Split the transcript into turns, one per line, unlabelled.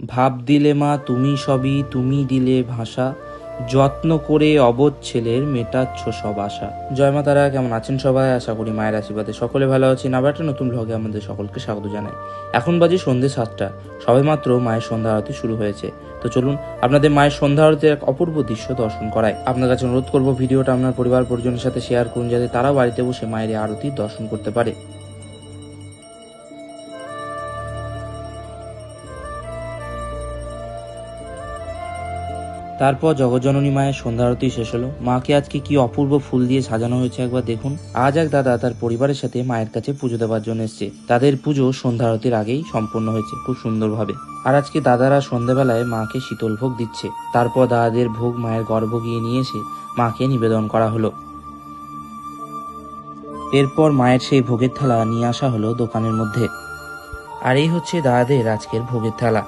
ভাব দিলে মা তুমি সবই, তুমি দিলে ভাষা, যত্ন করে অবোধ ছেলের মেটাচ্ছ সব আশা। জয় মা তারা, কেমন আছেন সবাই? আশা করি মায়ের আশীর্বাদে সকলে ভালো আছেন। আবার একটা নতুন ব্লগে আমাদের সকলকে স্বাগত জানাই। এখন বাজে সন্ধ্যে 7টা, সবেমাত্র মায়ের সন্ধ্যা আরতি শুরু হয়েছে। তো চলুন আপনাদের মায়ের সন্ধ্যা আরতির এক অপূর্ব দৃশ্য দর্শন করায়। আপনার কাছে অনুরোধ করবো ভিডিওটা আপনার পরিবার পরিজনের সাথে শেয়ার করুন, যাতে তারাও বাড়িতে বসে মায়ের এই আরতি দর্শন করতে পারে। তারপর জগজ্জননী মায়ের সন্ধ্যা আরতি শেষ হলো। মাকে আজকে কি অপূর্ব ফুল দিয়ে সাজানো হয়েছে একবার দেখুন। আজ এক দাদা তার পরিবারের সাথে মায়ের কাছে পুজো দেওয়ার জন্য এসছে। তাদের পুজো সন্ধ্যা আরতির আগেই সম্পন্ন হয়েছে খুব সুন্দরভাবে। আর আজকে দাদারা সন্ধ্যাবেলায় মাকে শীতল ভোগ দিচ্ছে। তারপর দাদাদের ভোগ মায়ের গর্ভে গিয়ে নিয়ে এসে মাকে নিবেদন করা হলো। এরপর মায়ের সেই ভোগের থালা নিয়ে আসা হলো দোকানের মধ্যে। আর এই হচ্ছে দাদাদের আজকের ভোগের থালা।